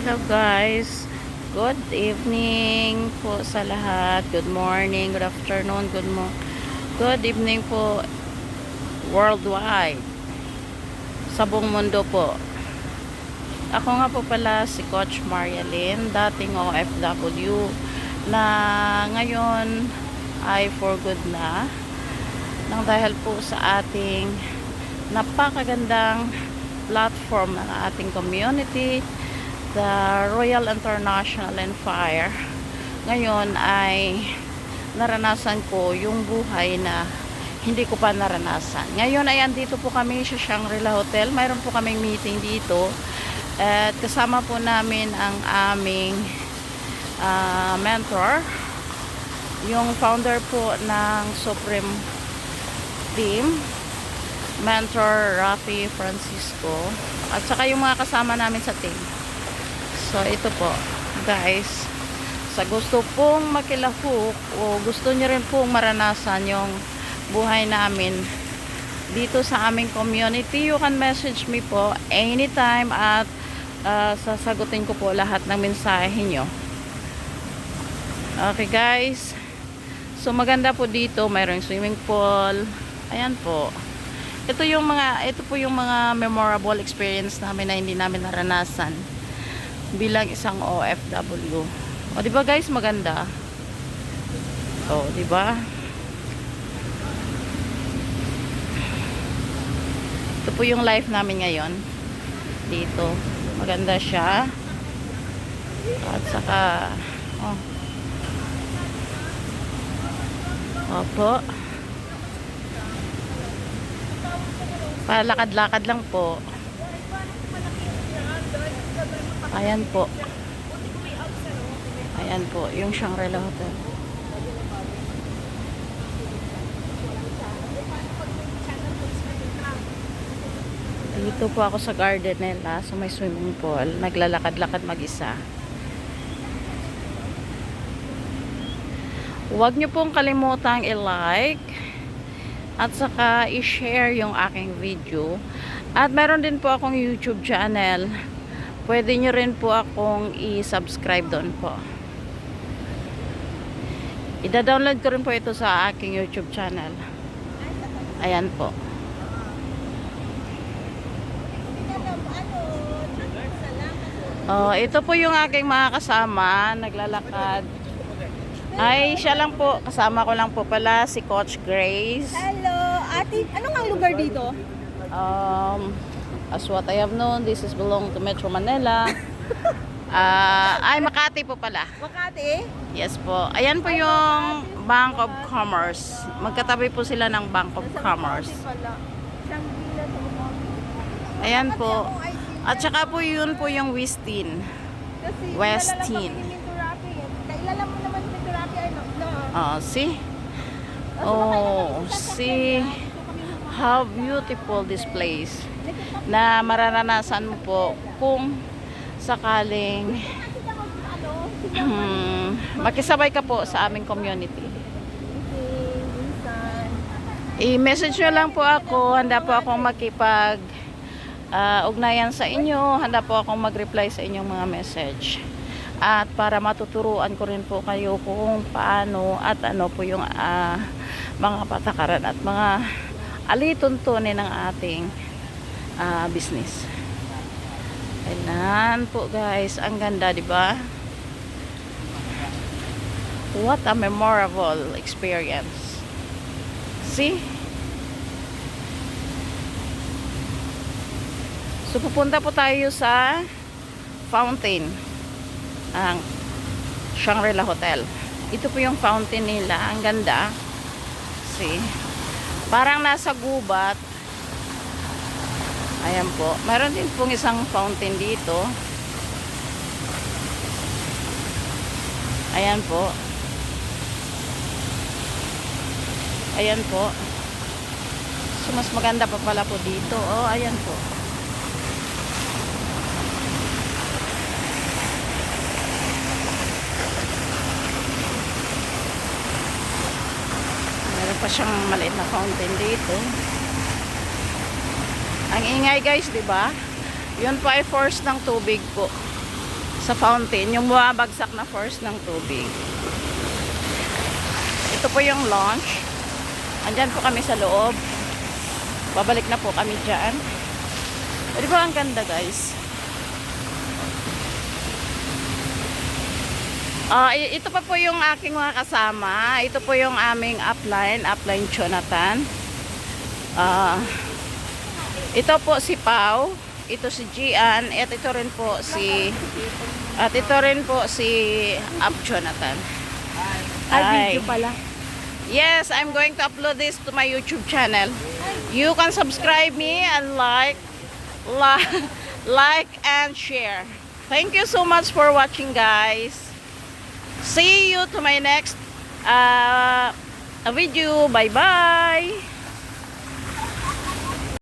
Hello guys, good evening po sa lahat. Good morning, good afternoon, good evening po worldwide sa buong mundo po. Ako nga po pala si Coach Marialyn, dating OFW na ngayon ay for good na nang dahil po sa ating napakagandang platform ng ating community, the Royal International and Fire. Ngayon ay naranasan ko yung buhay na hindi ko pa naranasan. Ngayon ay andito po kami sa Shangri-La Hotel. Mayroon po kaming meeting dito at kasama po namin ang aming mentor, yung founder po ng Supreme Team, Mentor Rafi Francisco, at saka yung mga kasama namin sa team. So ito po guys, sa gusto pong makilahok o gusto nyo rin pong maranasan yung buhay namin dito sa aming community, you can message me po anytime at sasagutin ko po lahat ng mensahe nyo. Okay guys, so maganda po dito, mayroong swimming pool. Ayan po, ito po yung mga memorable experience namin na hindi namin naranasan bilang isang OFW. O di ba guys, maganda? O di ba? Ito po yung life namin ngayon dito. Maganda siya. At saka opo, palakad-lakad lang po. Ayan po. Ayan po, yung Shangri-La Hotel. Dito po ako sa garden nila, so may swimming pool. Naglalakad-lakad mag-isa. Huwag nyo pong kalimutang i-like at saka i-share yung aking video. At meron din po akong YouTube channel. Pwede nyo rin po akong i-subscribe doon po. Ida-download ko rin po ito sa aking YouTube channel. Ayan po. Ito po yung aking mga kasama, naglalakad. Ay, siya lang po, kasama ko lang po pala si Coach Grace. Hello, ate. Ano nga lugar dito? As what I have known, this is belong to Metro Manila. Ay, Makati po pala. Makati? Yes po. Ayan po yung Bank of Commerce. Magkatabi po sila ng Bank of Commerce. Ayan po. At saka po yun po yung Westin. Westin. Kailala mo naman si Rafi, ano? See? Oh, see how beautiful this place. Na mararanasan mo po kung sakaling makisabay ka po sa aming community. I-message nyo lang po ako. Handa po akong makipag ugnayan sa inyo. Handa po akong mag-reply sa inyong mga message. At para matuturuan ko rin po kayo kung paano at ano po yung mga patakaran at mga alituntunin ng ating business. Ayan po guys, ang ganda, di ba? What a memorable experience. See? So pupunta po tayo sa fountain ang Shangri-La Hotel. Ito po yung fountain nila, ang ganda. See? Parang nasa gubat. Ayan po. Meron din pong isang fountain dito. Ayan po. Ayan po. So, mas maganda pa pala po dito. Oh, ayan po. Meron pa siyang maliit na fountain dito. Ang ingay guys, di ba? Yun po ay force ng tubig po. sa fountain, yung bumabagsak na force ng tubig. Ito po yung launch. Andyan po kami sa loob. Babalik na po kami dyan. Di ba ang ganda, guys? Ito pa po yung aking mga kasama. Ito po yung aming upline Jonathan. Ito po si Pau. Ito si Gian. At ito rin po si Up Jonathan. Ay, video pala. Yes, I'm going to upload this to my YouTube channel. You can subscribe me and like and share. Thank you so much for watching, guys. See you to my next video. Bye bye.